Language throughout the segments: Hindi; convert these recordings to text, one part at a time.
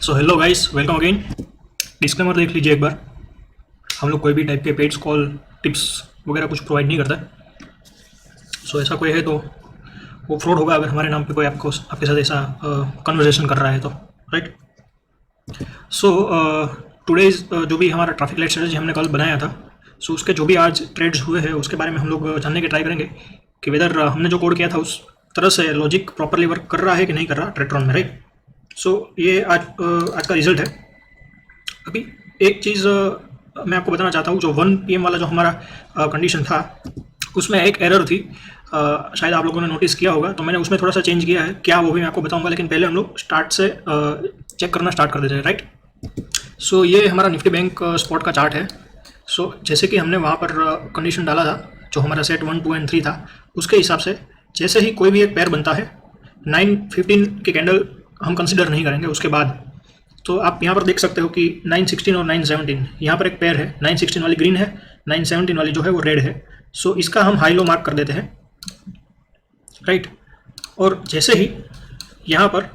So hello guys, welcome again. Disclaimer देख लीजिए एक बार। हम लोग कोई भी टाइप के पेड्स कॉल टिप्स वगैरह कुछ प्रोवाइड नहीं करता। सो ऐसा कोई है तो वो फ्रॉड होगा अगर हमारे नाम पे कोई आपके साथ ऐसा कन्वर्सेशन कर रहा है तो, राइट। सो टुडेज जो भी हमारा ट्रैफिक लाइट स्ट्रेटजी हमने कल बनाया था, सो उसके जो भी आज ट्रेड्स हुए हैं उसके बारे में हम लोग जानने की ट्राई करेंगे कि वेदर हमने जो कोड किया था उस तरह से लॉजिक प्रॉपरली वर्क कर रहा है कि नहीं कर रहा ट्रेट्रॉन में, राइट। सो ये आज का रिजल्ट है। अभी एक चीज़ मैं आपको बताना चाहता हूँ। जो 1 PM वाला जो हमारा कंडीशन था उसमें एक एरर थी, शायद आप लोगों ने नोटिस किया होगा, तो मैंने उसमें थोड़ा सा चेंज किया है। क्या वो भी मैं आपको बताऊंगा, लेकिन पहले हम लोग स्टार्ट से चेक करना स्टार्ट कर देते हैं, राइट। सो ये हमारा निफ्टी बैंक स्पॉट का चार्ट है। सो जैसे कि हमने वहाँ पर कंडीशन डाला था, जो हमारा सेट 1, 2 एंड 3 था, उसके हिसाब से जैसे ही कोई भी एक पेयर बनता है 9:15 की कैंडल हम कंसिडर नहीं करेंगे उसके बाद। तो आप यहाँ पर देख सकते हो कि 9:16 और 9:17 यहाँ पर एक पेयर है। 9:16 वाली ग्रीन है, 9:17 वाली जो है वो रेड है। सो इसका हम हाई लो मार्क कर देते हैं, राइट। और जैसे ही यहाँ पर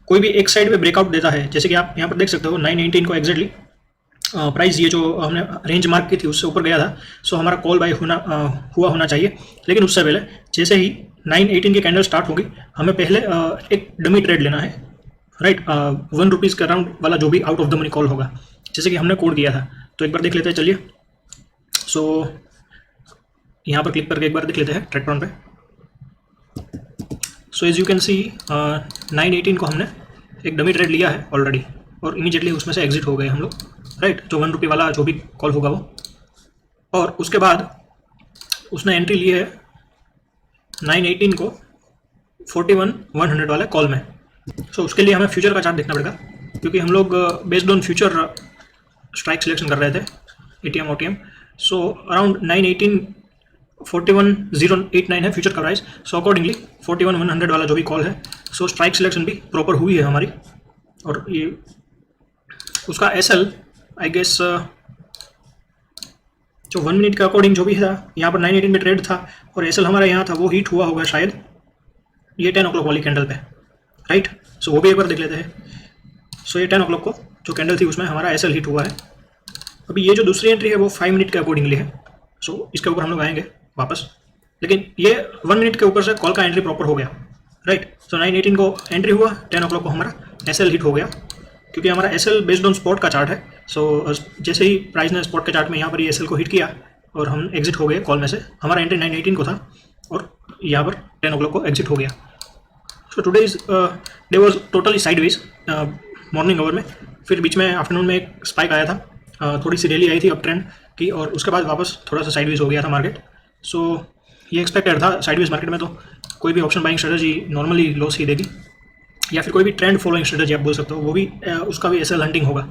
कोई भी एक साइड पे ब्रेकआउट देता है, जैसे कि आप यहाँ पर देख सकते हो 9:18 को एग्जैक्टली प्राइस ये जो हमने रेंज मार्क की थी उससे ऊपर गया था। सो हमारा कॉल बाय हुआ होना चाहिए। लेकिन उससे पहले जैसे ही 9:18 की कैंडल स्टार्ट होगी, हमें पहले एक डमी ट्रेड लेना है, राइट। 1 रुपीज़ के अराउंड वाला जो भी out of the money call होगा, जैसे कि हमने कोड किया था। तो एक बार देख लेते हैं, चलिए। सो यहाँ पर क्लिक करके एक बार देख लेते हैं ट्रेट्रॉन पे। So as you can see 9:18 को हमने एक डमी ट्रेड लिया है ऑलरेडी, और इमीडिएटली उसमें से एग्जिट हो गए हम लोग, राइट। जो 1 रुपये वाला जो भी कॉल होगा वो, और उसके बाद उसने एंट्री ली है 9:18 को 41,100 वाले कॉल में। सो उसके लिए हमें फ्यूचर का चार्ट देखना पड़ेगा, क्योंकि हम लोग based on future strike selection कर रहे थे, एटीएम ओटीएम। सो अराउंड 9:18 41,089 है फ्यूचर का प्राइस। सो अकॉर्डिंगली 41,100 वाला जो भी कॉल है, सो स्ट्राइक सिलेक्शन भी प्रॉपर हुई है हमारी। और ये उसका एसएल आई गेस जो 1 मिनट के अकॉर्डिंग जो भी था, यहाँ पर 9:18 में ट्रेड था और एसएल हमारा यहाँ था, वो हीट हुआ होगा शायद ये 10 o'clock वाली कैंडल पे, राइट। सो वो भी एक बार देख लेते हैं। सो ये 10 o'clock को जो कैंडल थी उसमें हमारा एसएल हिट हुआ है। अभी ये जो दूसरी एंट्री है वो 5 मिनट के अकॉर्डिंगली है। सो इसके ऊपर हम लोग आएंगे वापस, लेकिन ये 1 मिनट के ऊपर से कॉल का एंट्री प्रॉपर हो गया, राइट। सो 9:18 को एंट्री हुआ, 10 o'clock को हमारा एसएल हिट हो गया, क्योंकि हमारा एसएल बेस्ड ऑन स्पॉट का चार्ट है। सो जैसे ही प्राइस ने स्पॉट के चार्ट में यहाँ पर ये एसएल को हिट किया और हम एग्जिट हो गए कॉल में से। हमारा एंट्री 9:18 को था और यहाँ पर 10 o'clock को एग्जिट हो गया। So today is day was totally sideways morning hour में। फिर बीच में आफ्टरनून में एक स्पाइक आया था, थोड़ी सी रैली आई थी अप ट्रेंड की, और उसके बाद वापस थोड़ा सा साइडवेज हो गया था मार्केट। सो ये एक्सपेक्टेड था, साइडवेज मार्केट में तो कोई भी option buying strategy normally loss ही देगी, या फिर कोई भी ट्रेंड फॉलोइंग स्ट्रेटजी आप बोल सकते हो, वो भी उसका भी एसएल हंटिंग होगा।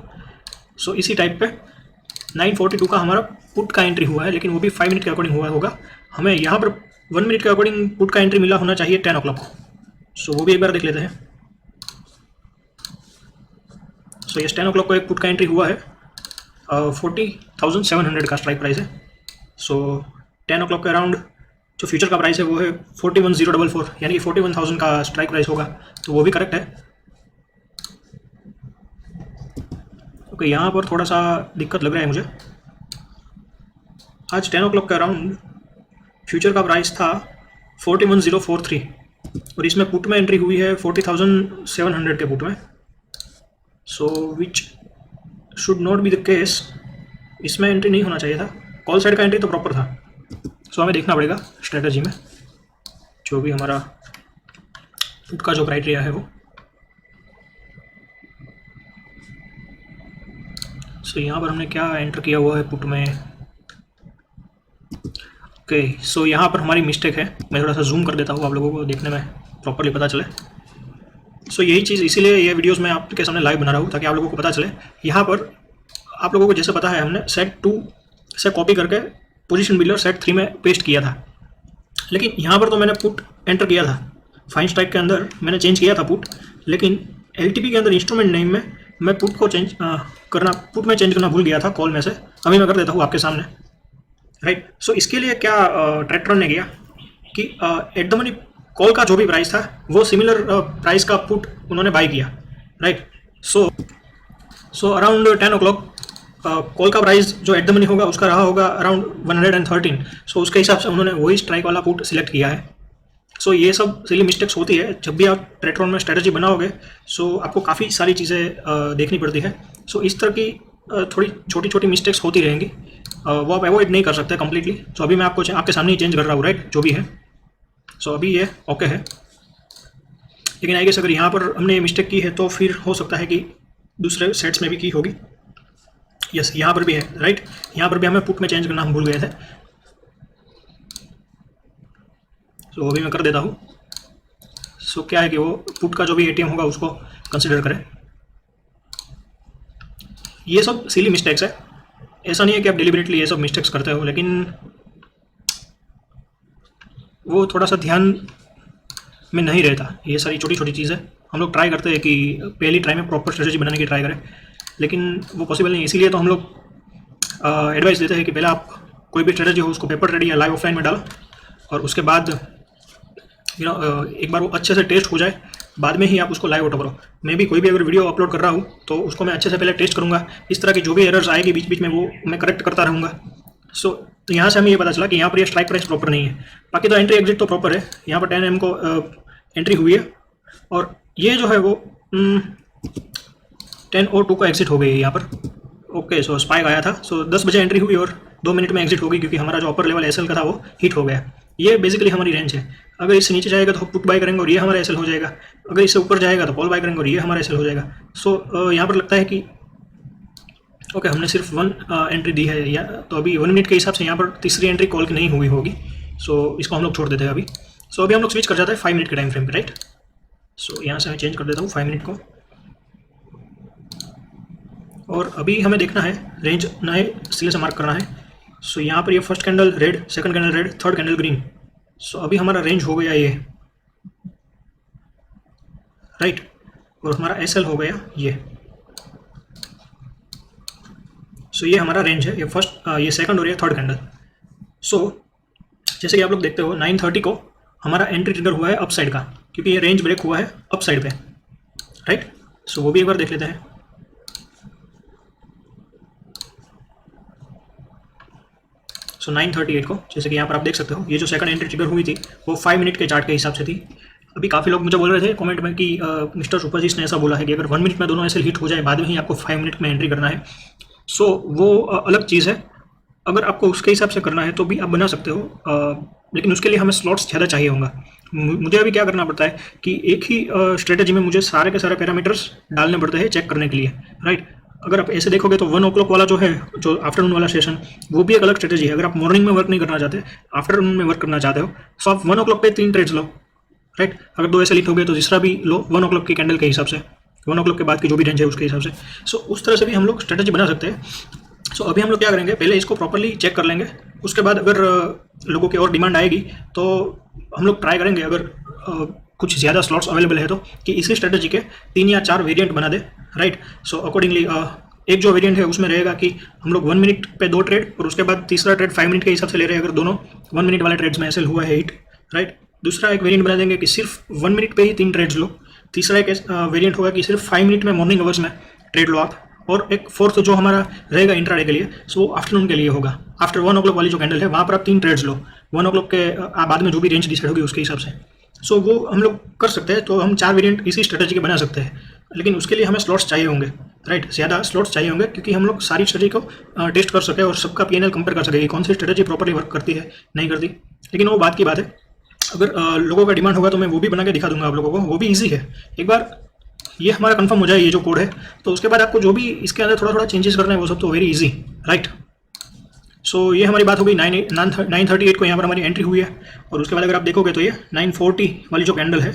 सो इसी टाइप पे 9:42 का हमारा पुट का एंट्री हुआ है, लेकिन वो भी 5 मिनट के अकॉर्डिंग हुआ होगा। हमें यहाँ पर 1 मिनट के अकॉर्डिंग पुट का एंट्री मिला होना चाहिए 10 o'clock को। सो वो भी एक बार देख लेते हैं। सो ये 10 o'clock को एक पुट का एंट्री हुआ है, 40,700 का स्ट्राइक प्राइस है। सो 10 o'clock के अराउंड जो फ्यूचर का प्राइस है वो है 41,044, यानी कि 41,000 का स्ट्राइक प्राइस होगा, तो वो भी करेक्ट है। ओके, यहाँ पर थोड़ा सा दिक्कत लग रहा है मुझे। आज 10 o'clock के अराउंड फ्यूचर का प्राइस था 41,043, और इसमें पुट में एंट्री हुई है 40,700 के पुट में। So which should not be the case, इसमें एंट्री नहीं होना चाहिए था। कॉल साइड का एंट्री तो प्रॉपर था। सो हमें देखना पड़ेगा स्ट्रेटजी में जो भी हमारा पुट का जो क्राइटेरिया है वो। सो यहाँ पर हमने क्या एंटर किया हुआ है पुट में। ओके, सो यहाँ पर हमारी मिस्टेक है। मैं थोड़ा सा जूम कर देता हूँ, आप लोगों को देखने में प्रॉपरली पता चले। सो यही चीज़, इसीलिए ये वीडियोस मैं आपके सामने लाइव बना रहा हूँ, ताकि आप लोगों को पता चले। यहाँ पर आप लोगों को जैसे पता है, हमने सेट 2 से कॉपी करके पोजीशन बिल्डर सेट 3 में पेस्ट किया था, लेकिन यहाँ पर तो मैंने पुट एंटर किया था। फाइन स्ट्राइक के अंदर मैंने चेंज किया था पुट, लेकिन एलटीपी के अंदर इंस्ट्रूमेंट नेम में मैं पुट को चेंज पुट में चेंज करना भूल गया था कॉल में से। अभी मैं कर देता हूँ आपके सामने, राइट। सो इसके लिए क्या ट्रेट्रॉन ने किया कि एट द मनी कॉल का जो भी प्राइस था वो सिमिलर प्राइस का पुट उन्होंने बाई किया, right. So around 10 o'clock call का प्राइस जो एट द मनी होगा उसका रहा होगा अराउंड 113। सो उसके हिसाब से उन्होंने वही स्ट्राइक वाला पुट सिलेक्ट किया है। सो ये सब सिली मिस्टेक्स होती है जब भी आप ट्रेडरॉन में स्ट्रेटजी बनाओगे। सो आपको काफ़ी सारी चीज़ें देखनी पड़ती है। सो इस तरह की थोड़ी छोटी छोटी मिस्टेक्स होती रहेंगी, वो आप अवॉइड नहीं कर सकते कम्प्लीटली। सो अभी मैं आपको आपके सामने ही चेंज कर रहा हूँ, राइट, जो भी है। सो अभी ये ओके है, लेकिन आई गेस अगर यहाँ पर हमने मिस्टेक की है तो फिर हो सकता है कि दूसरे सेट्स में भी की होगी। यस, यहाँ पर भी है, राइट। यहाँ पर भी हमें पुट में चेंज करना हम भूल गए थे। सो अभी मैं कर देता हूँ। सो क्या है कि वो पुट का जो भी एटीएम होगा उसको कंसिडर करें। ये सब सिली मिस्टेक्स है, ऐसा नहीं है कि आप डिलिबरेटली ये सब मिस्टेक्स करते हो, लेकिन वो थोड़ा सा ध्यान में नहीं रहता। ये सारी छोटी छोटी चीज़ें हम लोग ट्राई करते हैं कि पहली ट्राई में प्रॉपर स्ट्रेटजी बनाने की ट्राई करें, लेकिन वो पॉसिबल नहीं। इसीलिए तो हम लोग एडवाइस देते हैं कि पहले आप कोई भी स्ट्रेटजी हो उसको पेपर रेडी या लाइव ऑफलाइन में डालो, और उसके बाद एक बार वो अच्छे से टेस्ट हो जाए, बाद में ही आप उसको लाइव ऑटो करो। मैं भी कोई भी अगर वीडियो अपलोड कर रहा हूँ तो उसको मैं अच्छे से पहले टेस्ट करूँगा। इस तरह की जो भी एरर्स आएगी बीच बीच में वो मैं करेक्ट करता रहूँगा। सो यहाँ से हमें ये पता चला कि यहाँ पर ये स्ट्राइक प्राइस प्रॉपर नहीं है। बाकी तो एंट्री एग्जिट तो प्रॉपर है। यहाँ पर 10 AM को एंट्री हुई है, और ये जो है वो 10:02 को एग्जिट हो गई है यहाँ पर। ओके, सो स्पाइक आया था। सो 10 बजे एंट्री हुई और 2 मिनट में एग्जिट होगी, क्योंकि हमारा जो अपर लेवल एसएल का था वो हिट हो गया। ये बेसिकली हमारी रेंज है। अगर इससे नीचे जाएगा तो पुट बाय करेंगे और ये हमारा एसएल हो जाएगा। अगर इससे ऊपर जाएगा तो कॉल बाय करेंगे और ये हमारा एसएल हो जाएगा। सो यहाँ पर लगता है कि ओके, हमने सिर्फ 1 एंट्री दी है, या तो अभी 1 मिनट के हिसाब से यहाँ पर तीसरी एंट्री कॉल की नहीं हुई होगी। सो इसको हम लोग छोड़ देते हैं अभी। सो अभी हम लोग स्विच कर जाते हैं 5 मिनट के टाइम फ्रेम पे, राइट। सो यहाँ से मैं चेंज कर देता हूँ 5 मिनट को, और अभी हमें देखना है रेंज नए सिले से मार्क करना है। सो यहाँ पर ये first candle red, second candle red, third candle green. So अभी हमारा रेंज हो गया ये, राइट, और हमारा एसएल हो गया ये। सो ये हमारा रेंज है, ये फर्स्ट, ये सेकंड और ये थर्ड कैंडल। सो जैसे कि आप लोग देखते हो 9:30 को हमारा एंट्री ट्रिगर हुआ है अप साइड का, क्योंकि ये रेंज ब्रेक हुआ है अप साइड पे, राइट। सो वो भी एक बार देख लेते हैं। सो 9:38 को जैसे कि यहाँ पर आप देख सकते हो, ये जो सेकंड एंट्री ट्रिगर हुई थी वो 5 मिनट के चार्ट के हिसाब से थी। अभी काफ़ी लोग मुझे बोल रहे थे कमेंट में कि मिस्टर सुपरजीत ने ऐसा बोला है कि अगर 1 मिनट में दोनों एसएल हिट हो जाए बाद में ही आपको 5 मिनट में एंट्री करना है। सो वो अलग चीज़ है। अगर आपको उसके हिसाब से करना है तो भी आप बना सकते हो, लेकिन उसके लिए हमें स्लॉट्स ज़्यादा चाहिए होगा। मुझे अभी क्या करना पड़ता है कि एक ही स्ट्रेटजी में मुझे सारे के सारे पैरामीटर्स डालने पड़ते हैं चेक करने के लिए, राइट। अगर आप ऐसे देखोगे तो 1 o'clock वाला जो है, जो आफ्टरनून वाला सेशन, वो भी एक अलग स्ट्रेटजी है। अगर आप मॉर्निंग में वर्क नहीं करना चाहते, आफ्टरनून में वर्क करना चाहते हो, सो आप 1 o'clock पे 3 ट्रेड्स लो, राइट। अगर 2 ऐसे लिख हो गए तो तीसरा भी लो 1 o'clock की कैंडल के हिसाब से, 1 o'clock के बाद की जो भी रेंज है उसके हिसाब से। सो उस तरह से भी हम लोग स्ट्रेटजी बना सकते हैं। सो अभी हम लोग क्या करेंगे, पहले इसको प्रॉपरली चेक कर लेंगे। उसके बाद अगर लोगों की और डिमांड आएगी तो हम लोग ट्राई करेंगे, अगर कुछ ज़्यादा स्लॉट्स अवेलेबल है तो, कि इसी स्ट्रेटजी के 3 या 4 वेरिएंट बना दे, राइट। सो अकॉर्डिंगली एक जो वेरिएंट है उसमें रहेगा कि हम लोग 1 मिनट पे 2 ट्रेड, और उसके बाद तीसरा ट्रेड 5 मिनट के हिसाब से ले रहे हैं अगर दोनों 1 मिनट वाले ट्रेड्स में एसएल हुआ है हिट, राइट। दूसरा एक वेरिएंट बना देंगे कि सिर्फ 1 मिनट पे ही 3 ट्रेड्स लो। तीसरा एक वेरिएंट होगा कि सिर्फ 5 मिनट में मॉर्निंग आवर्स में ट्रेड लो आप। और एक फोर्थ जो हमारा रहेगा इंट्राडे के लिए, सो वो आफ्टरनून के लिए होगा। आफ्टर 1 o'clock वाली जो कैंडल है वहाँ पर आप 3 ट्रेड्स लो, 1 o'clock के बाद में जो भी रेंज डिसाइड होगी उसके हिसाब से। सो वो हम लोग कर सकते हैं। तो हम 4 वेरिएंट इसी स्ट्रेटजी के बना सकते हैं, लेकिन उसके लिए हमें स्लॉट्स चाहिए होंगे, राइट। ज़्यादा स्लॉट्स चाहिए होंगे, क्योंकि हम लोग सारी स्ट्रेटजी को टेस्ट कर सके और सबका पीएनएल कंपेयर कर सके कि कौन सी स्ट्रेटजी प्रॉपरली वर्क करती है, नहीं करती। लेकिन वो बात की बात है। अगर लोगों का डिमांड होगा तो मैं वो भी बना के दिखा दूंगा आप लोगों को। वो भी ईजी है। एक बार ये हमारा कंफर्म हो जाए ये जो कोड है, तो उसके बाद आपको जो भी इसके अंदर थोड़ा थोड़ा चेंजेस करना है वो सब तो वेरी इजी, राइट। सो ये हमारी बात हो गई। 9:38 को यहाँ पर हमारी एंट्री हुई है, और उसके बाद अगर आप देखोगे तो ये 9:40 वाली जो कैंडल है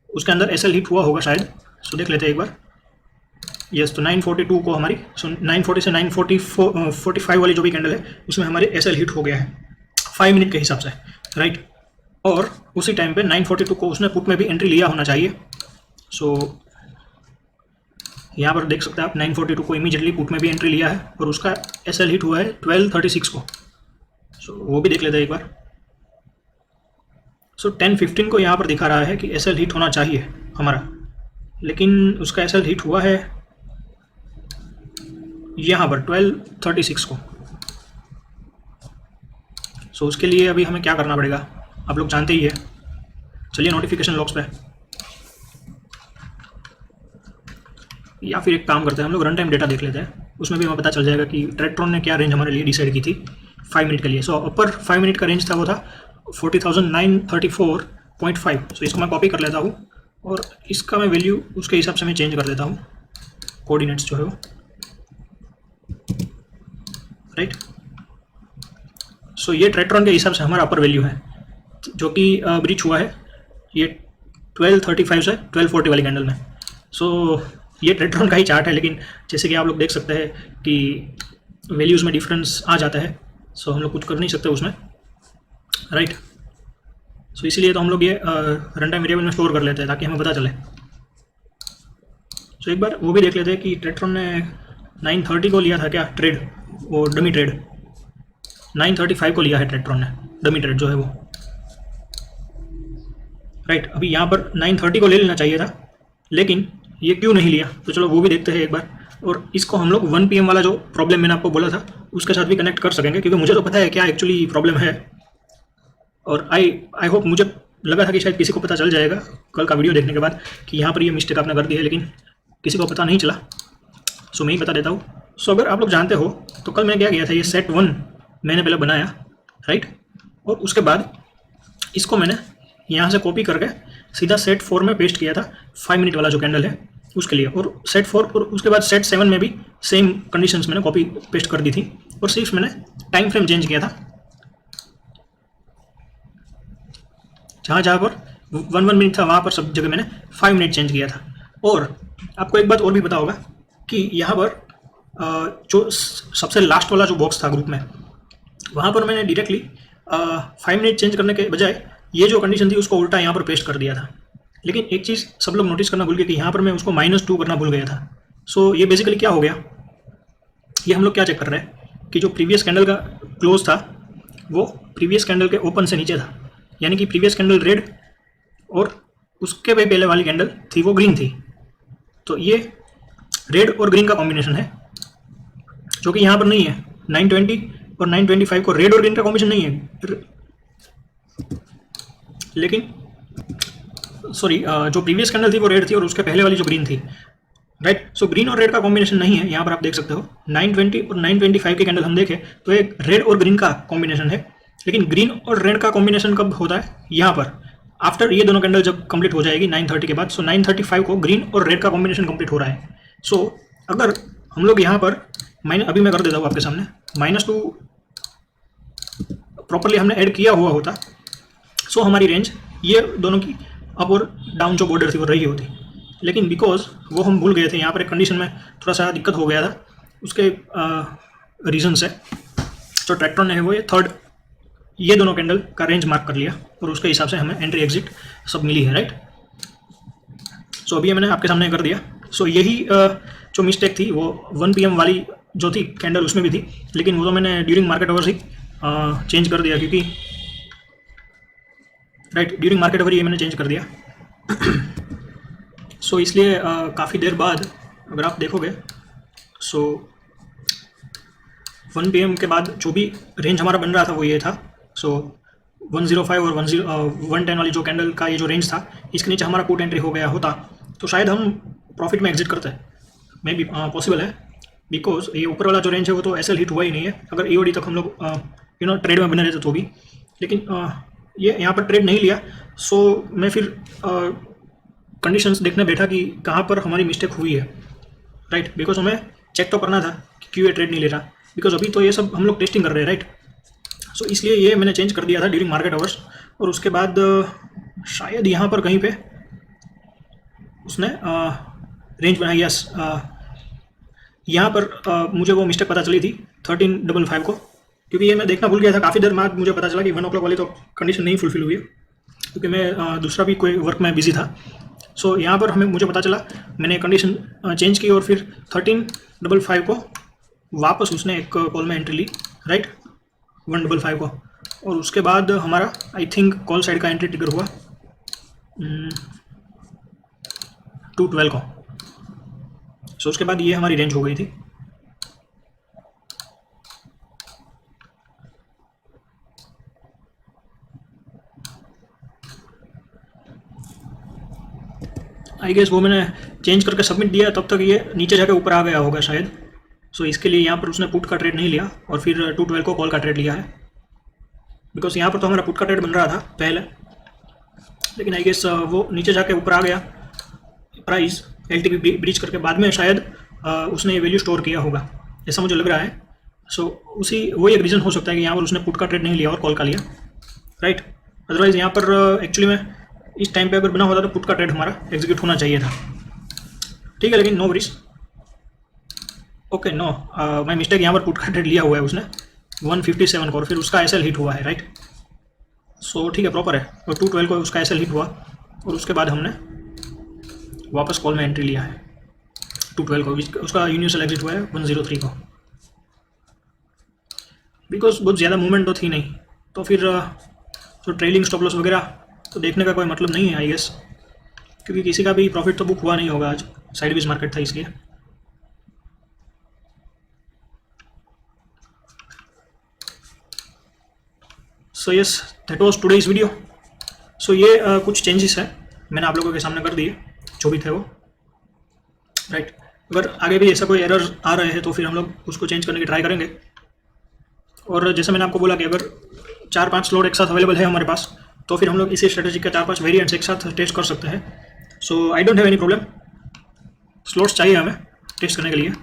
उसके अंदर एसएल हिट हुआ होगा शायद। सो देख लेते हैं एक बार। यस, तो 9:42 को हमारी, सो 9:40 से 9:45 वाली जो भी कैंडल है उसमें हमारी एसएल हिट हो गया है 5 मिनट के हिसाब से, राइट। और उसी टाइम पे 9:42 को उसने पुट में भी एंट्री लिया होना चाहिए। सो यहाँ पर देख सकते हैं आप 9:42 को इमीडिएटली पुट में भी एंट्री लिया है, और उसका एसएल हिट हुआ है 12:36 को। सो वो भी देख लेते हैं एक बार। सो 10:15 को यहाँ पर दिखा रहा है कि एस एल हिट होना चाहिए हमारा, लेकिन उसका एस एल हिट हुआ है यहाँ पर 12:36 को। सो उसके लिए अभी हमें क्या करना पड़ेगा, आप लोग जानते ही है। चलिए नोटिफिकेशन लॉग्स पे, या फिर एक काम करते हैं हम लोग रन टाइम डेटा देख लेते हैं, उसमें भी हमें पता चल जाएगा कि ट्रेक्ट्रॉन ने क्या रेंज हमारे लिए डिसाइड की थी 5 मिनट के लिए। सो अपर 5 मिनट का रेंज था, वो था 40,934.5। सो इसको मैं कॉपी कर लेता हूँ और इसका मैं वैल्यू उसके हिसाब से मैं चेंज कर देता हूँ, कोऑर्डिनेट्स जो है वो, राइट। सो ये ट्रेक्ट्रॉन के हिसाब से हमारा अपर वैल्यू है, जो कि ब्रीच हुआ है ये 12:35 से 12:40 वाली कैंडल में। सो ये ट्रेक्ट्रॉन का ही चार्ट है, लेकिन जैसे कि आप लोग देख सकते हैं कि वैल्यूज़ में डिफरेंस आ जाता है। सो हम लोग कुछ कर नहीं सकते उसमें, राइट। सो इसीलिए तो हम लोग ये रन टाइम वेरिएबल में स्टोर कर लेते हैं ताकि हमें पता चले। सो एक बार वो भी देख लेते हैं कि ट्रेक्ट्रॉन ने 9:30 को लिया था क्या ट्रेड, वो डमी ट्रेड 9:35 को लिया है ट्रेक्ट्रॉन ने, डमी ट्रेड जो है वो, राइट। अभी यहाँ पर 9:30 को ले लेना चाहिए था, लेकिन ये क्यों नहीं लिया, तो चलो वो भी देखते हैं एक बार। और इसको हम लोग 1 PM वाला जो प्रॉब्लम मैंने आपको बोला था उसके साथ भी कनेक्ट कर सकेंगे, क्योंकि मुझे तो पता है क्या एक्चुअली प्रॉब्लम है। और आई होप, मुझे लगा था कि शायद किसी को पता चल जाएगा कल का वीडियो देखने के बाद कि यहाँ पर ये मिस्टेक आपने कर दी है, लेकिन किसी को पता नहीं चला। सो मैं ही बता देता हूँ। सो अगर आप लोग जानते हो तो कल मैंने क्या किया था, ये सेट 1 मैंने पहले बनाया, राइट। और उसके बाद इसको मैंने यहाँ से कॉपी करके सीधा सेट 4 में पेस्ट किया था, 5 मिनट वाला जो कैंडल है उसके लिए। और सेट 4 और उसके बाद सेट 7 में भी सेम कंडीशंस मैंने कॉपी पेस्ट कर दी थी, और सिर्फ मैंने टाइम फ्रेम चेंज किया था। जहाँ जहाँ पर 1 मिनट था वहाँ पर सब जगह मैंने 5 मिनट चेंज किया था। और आपको एक बात और भी पता होगा कि यहाँ पर जो सबसे लास्ट वाला जो बॉक्स था ग्रुप में, वहाँ पर मैंने डायरेक्टली 5 मिनट चेंज करने के बजाय ये जो कंडीशन थी उसको उल्टा यहाँ पर पेस्ट कर दिया था। लेकिन एक चीज़ सब लोग नोटिस करना भूल गए कि यहाँ पर मैं उसको -2 करना भूल गया था। सो ये बेसिकली क्या हो गया, ये हम लोग क्या चेक कर रहे हैं कि जो प्रीवियस कैंडल का क्लोज था वो प्रीवियस कैंडल के ओपन से नीचे था, यानी कि प्रीवियस कैंडल रेड और उसके भी पहले वाली कैंडल थी वो ग्रीन थी। तो ये रेड और ग्रीन का कॉम्बिनेशन है, जो कि यहाँ पर नहीं है। 920 और 925 को रेड और ग्रीन का कॉम्बिनेशन नहीं है, लेकिन सॉरी, जो प्रीवियस कैंडल थी वो रेड थी और उसके पहले वाली जो ग्रीन थी, राइट। सो ग्रीन और रेड का कॉम्बिनेशन नहीं है, यहाँ पर आप देख सकते हो 920 और 925 की कैंडल हम देखें तो एक रेड और ग्रीन का कॉम्बिनेशन है। लेकिन ग्रीन और रेड का कॉम्बिनेशन कब होता है, यहाँ पर आफ्टर ये दोनों कैंडल जब कंप्लीट हो जाएगी 9:30 के बाद। सो 9:35 को ग्रीन और रेड का कॉम्बिनेशन कंप्लीट हो रहा है। सो अगर हम लोग यहाँ पर अभी मैं कर देता हूँ आपके सामने, -2 प्रॉपरली हमने ऐड किया हुआ होता, सो हमारी रेंज ये दोनों की अप और डाउन जो बॉर्डर थी वो रही होती। लेकिन बिकॉज वो हम भूल गए थे, यहाँ पर एक कंडीशन में थोड़ा सा दिक्कत हो गया था, उसके रीज़न से जो ट्रेक्ट्रॉन है वो ये थर्ड ये दोनों कैंडल का रेंज मार्क कर लिया और उसके हिसाब से हमें एंट्री एग्जिट सब मिली है, राइट। सो अभी मैंने आपके सामने कर दिया। सो यही जो मिस्टेक थी वो 1 PM वाली जो थी कैंडल उसमें भी थी, लेकिन वो तो मैंने ड्यूरिंग मार्केट आवर्स ही चेंज कर दिया, क्योंकि राइट ड्यूरिंग मार्केट आवर ये मैंने चेंज कर दिया। सो इसलिए काफ़ी देर बाद अगर आप देखोगे, सो 1 PM के बाद जो भी रेंज हमारा बन रहा था वो ये था। सो 105 और 110 वाली जो कैंडल का ये जो रेंज था, इसके नीचे हमारा पुट एंट्री हो गया होता तो शायद हम प्रॉफिट में एग्जिट करते, मे बी पॉसिबल है। बिकॉज ये ऊपर वाला जो रेंज है वो तो एसएल हिट हुआ ही नहीं है। अगर ईओडी तक हम लोग ट्रेड में बने रहते तो भी, लेकिन ये यहाँ पर ट्रेड नहीं लिया। सो मैं फिर कंडीशंस देखने बैठा कि कहाँ पर हमारी मिस्टेक हुई है, राइट। बिकॉज हमें चेक तो करना था कि क्यों ये ट्रेड नहीं ले रहा, बिकॉज अभी तो ये सब हम लोग टेस्टिंग कर रहे हैं, राइट। सो इसलिए ये मैंने चेंज कर दिया था ड्यूरिंग मार्केट आवर्स। और उसके बाद शायद यहाँ पर कहीं पे उसने रेंज बनाई, यस यहाँ पर मुझे वो मिस्टेक पता चली थी 1355 को, क्योंकि ये मैं देखना भूल गया था। काफ़ी देर बाद मुझे पता चला कि 1 o'clock वाली तो कंडीशन नहीं फुलफिल हुई है, क्योंकि मैं दूसरा भी कोई वर्क में बिजी था। सो यहाँ पर मुझे पता चला, मैंने कंडीशन चेंज की और फिर 1355 को वापस उसने एक कॉल में एंट्री ली, राइट 155 को। और उसके बाद हमारा आई थिंक कॉल साइड का एंट्री ट्रिगर हुआ 212 को। सो उसके बाद ये हमारी रेंज हो गई थी। आई गेस वो मैंने चेंज करके सबमिट दिया, तब तक ये नीचे जाके ऊपर आ गया होगा शायद। सो इसके लिए यहाँ पर उसने पुट का ट्रेड नहीं लिया और फिर 212 को कॉल का ट्रेड लिया है, बिकॉज यहाँ पर तो हमारा पुट का ट्रेड बन रहा था पहले, लेकिन आई गेस वो नीचे जाके ऊपर आ गया प्राइस एलटीपी ब्रीच करके। बाद में शायद उसने ये वैल्यू स्टोर किया होगा, ऐसा मुझे लग रहा है। सो वही एक रीज़न हो सकता है कि यहाँ पर उसने पुट का ट्रेड नहीं लिया और कॉल का लिया, राइट। अदरवाइज़ यहाँ पर एक्चुअली में इस टाइम पे अगर बना होता तो पुट का ट्रेड हमारा एग्जीक्यूट होना चाहिए था, ठीक है। लेकिन no worries, okay no my mistake, यहाँ पर पुट का ट्रेड लिया हुआ है उसने 157 को और फिर उसका एसएल हिट हुआ है, राइट। सो ठीक है, प्रॉपर है। और 212 को उसका एसएल हिट हुआ और उसके बाद हमने वापस कॉल में एंट्री लिया है 212 को, उसका यूनिवर्सल एग्जिट हुआ है 103 को, बिकॉज बहुत ज़्यादा मूवमेंट तो थी नहीं, तो फिर जो ट्रेलिंग स्टॉप लॉस वगैरह तो देखने का कोई मतलब नहीं है आई गेस, क्योंकि किसी का भी प्रॉफिट तो बुक हुआ नहीं होगा आज, साइडवेज मार्केट था इसलिए। So yes, that was today's video. So ये कुछ चेंजेस है मैंने आप लोगों के सामने कर दिए जो भी थे वो, राइट। अगर आगे भी ऐसा कोई एरर आ रहे हैं तो फिर हम लोग उसको चेंज करने की ट्राई करेंगे। और जैसे मैंने आपको बोला कि अगर 4-5 स्लॉट एक साथ अवेलेबल है हमारे पास, तो फिर हम लोग इसी स्ट्रेटेजी के 4-5 वेरिएंट्स एक साथ टेस्ट कर सकते हैं। So I don't have any problem, slots चाहिए हमें टेस्ट करने के लिए,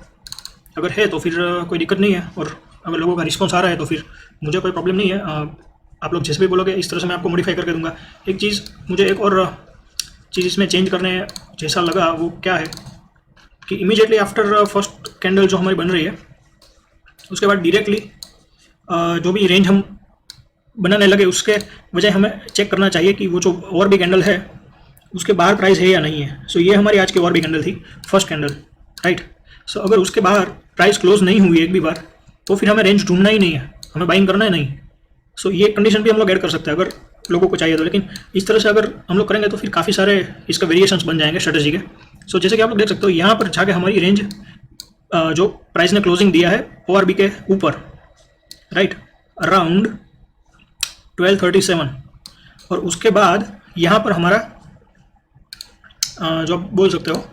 अगर है तो फिर कोई दिक्कत नहीं है। और अगर लोगों का रिस्पॉन्स आ रहा है तो फिर मुझे कोई प्रॉब्लम नहीं है। आप लोग जैसे भी बोलोगे इस तरह से मैं आपको मॉडिफाई करके दूंगा। एक चीज़ मुझे एक और चीज़ इसमें चेंज करने जैसा लगा वो क्या है कि इमीडिएटली आफ्टर फर्स्ट कैंडल जो हमारी बन रही है, उसके बाद डायरेक्टली जो भी रेंज हम बनाने लगे उसके बजाय हमें चेक करना चाहिए कि वो जो और भी कैंडल है उसके बाहर प्राइस है या नहीं है। सो ये हमारी आज की और भी कैंडल थी, फर्स्ट कैंडल, राइट। सो अगर उसके बाहर प्राइस क्लोज नहीं हुई एक भी बार, तो फिर हमें रेंज ढूंढना ही नहीं है, हमें बाइंग करना है नहीं। सो ये कंडीशन भी हम लोग ऐड कर सकते हैं अगर लोगों को चाहिए तो, लेकिन इस तरह से अगर हम लोग करेंगे तो फिर काफ़ी सारे इसका वेरिएशंस बन जाएंगे स्ट्रेटेजी के। सो जैसे कि आप लोग देख सकते हो यहाँ पर जाके हमारी रेंज जो प्राइस ने क्लोजिंग दिया है ORB के ऊपर, राइट, अराउंड 1237, और उसके बाद यहाँ पर हमारा जो आप बोल सकते हो,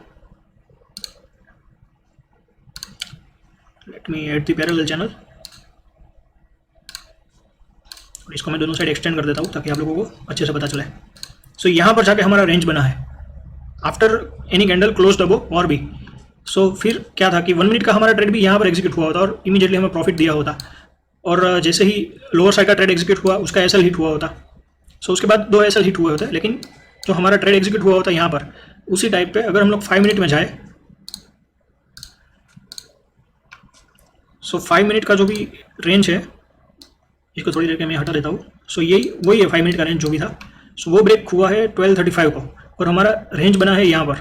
let me add the parallel channel, और इसको मैं दोनों साइड एक्सटेंड कर देता हूँ ताकि आप लोगों को अच्छे से पता चले। सो यहाँ पर जाके हमारा रेंज बना है after any candle close above ORB। सो फिर क्या था कि 1 मिनट का हमारा ट्रेड भी यहाँ पर एग्जीक्यूट हुआ होता और इमीडिएटली हमें प्रॉफिट दिया होता, और जैसे ही लोअर साइड का ट्रेड एग्जीक्यूट हुआ उसका एसएल हिट हुआ होता। सो उसके बाद 2 एसएल हिट हुए होते, लेकिन जो हमारा ट्रेड एग्जीक्यूट हुआ होता यहाँ पर उसी टाइप पे अगर हम लोग 5 मिनट में जाए, सो 5 मिनट का जो भी रेंज है, इसको थोड़ी देर के मैं हटा देता हूँ। सो यही वही है 5 मिनट का रेंज जो भी था। सो वो ब्रेक हुआ है 1235 को और हमारा रेंज बना है यहाँ पर,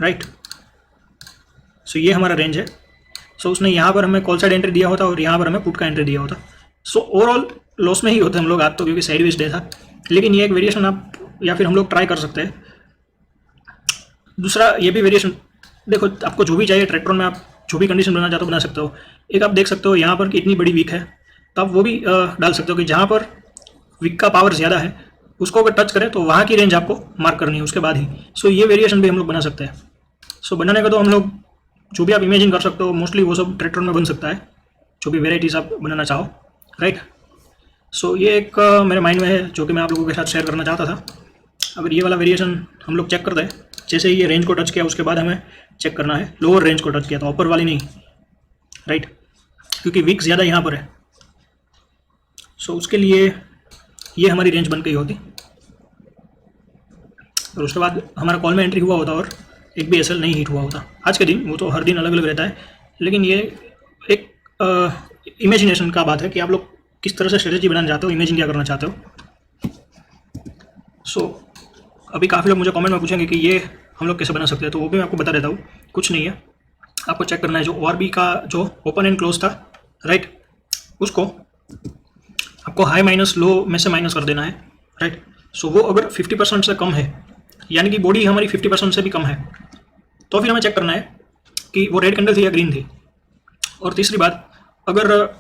राइट। सो ये हमारा रेंज है। सो उसने यहाँ पर हमें कॉल साइड एंट्री दिया होता और यहाँ पर हमें पुट का एंट्री दिया होता। सो ओवरऑल लॉस में ही होते हम लोग आज तो, क्योंकि साइडवेज डे था, लेकिन ये एक वेरिएशन आप या फिर हम लोग ट्राई कर सकते हैं। दूसरा ये भी वेरिएशन देखो, आपको जो भी चाहिए ट्रैक्टर में आप जो भी कंडीशन बनाना चाहते हो बना सकते हो। एक आप देख सकते हो यहाँ पर कि इतनी बड़ी वीक है, तो आप वो भी डाल सकते हो कि जहाँ पर वीक का पावर ज़्यादा है उसको अगर टच करें तो वहाँ की रेंज आपको मार्क करनी है उसके बाद ही। सो ये वेरिएशन भी हम लोग बना सकते हैं। सो बनाने का तो हम लोग जो भी आप इमेजिन कर सकते हो मोस्टली वो सब ट्रैक्टर में बन सकता है, जो भी वेराइटीज़ आप बनाना चाहो, राइट। सो ये एक मेरे माइंड में है जो कि मैं आप लोगों के साथ शेयर करना चाहता था। अगर ये वाला वेरिएशन हम लोग चेक कर दें, जैसे ही ये रेंज को टच किया उसके बाद हमें चेक करना है लोअर रेंज को टच किया, तो ऊपर वाली नहीं, राइट, क्योंकि वीक ज़्यादा यहाँ पर है। सो उसके लिए ये हमारी रेंज बन गई होती और उसके बाद हमारा कॉल में एंट्री हुआ होता और एक भी एसएल नहीं हिट हुआ होता आज के दिन। वो तो हर दिन अलग अलग रहता है, लेकिन ये एक इमेजिनेशन का बात है कि आप लोग किस तरह से स्ट्रेटेजी बनाना चाहते हो, इमेजिन क्या करना चाहते हो। सो अभी काफ़ी लोग मुझे कमेंट में पूछेंगे कि ये हम लोग कैसे बना सकते हैं, तो वो भी मैं आपको बता देता हूँ। कुछ नहीं है, आपको चेक करना है जो ORB का जो ओपन एंड क्लोज था, राइट, उसको आपको हाई माइनस लो में से माइनस कर देना है, राइट। सो वो अगर 50% से कम है, यानी कि बॉडी हमारी 50% से भी कम है, तो फिर हमें चेक करना है कि वो रेड कैंडल थी या ग्रीन थी। और तीसरी बात, अगर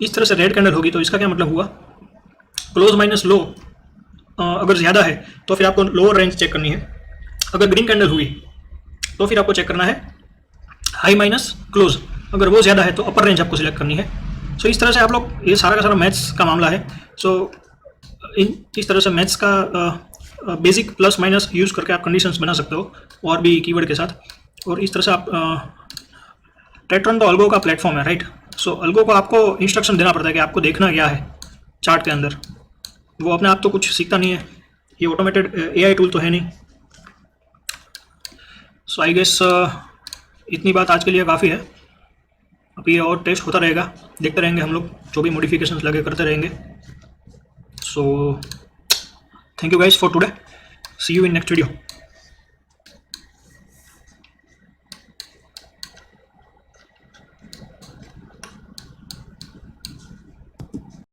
इस तरह से रेड कैंडल होगी तो इसका क्या मतलब हुआ, क्लोज माइनस लो अगर ज़्यादा है तो फिर आपको लोअर रेंज चेक करनी है। अगर ग्रीन कैंडल हुई तो फिर आपको चेक करना है हाई माइनस क्लोज, अगर वो ज़्यादा है तो अपर रेंज आपको सिलेक्ट करनी है। सो इस तरह से आप लोग, ये सारा का सारा मैथ्स का मामला है। सो इस तरह से मैथ्स का बेसिक प्लस माइनस यूज़ करके आप कंडीशंस बना सकते हो और भी कीवर्ड के साथ। और इस तरह से आप टेट्रॉन तो अल्गो का प्लेटफॉर्म है, राइट। सो अल्गो को आपको इंस्ट्रक्शन देना पड़ता है कि आपको देखना क्या है चार्ट के अंदर। वो अपने आप तो कुछ सीखता नहीं है, ये ऑटोमेटेड एआई टूल तो है नहीं। सो आई गेस इतनी बात आज के लिए काफ़ी है। अब ये और टेस्ट होता रहेगा, देखते रहेंगे हम लोग, जो भी मॉडिफिकेशंस लगे करते रहेंगे। So thank you guys for today, see you in next video.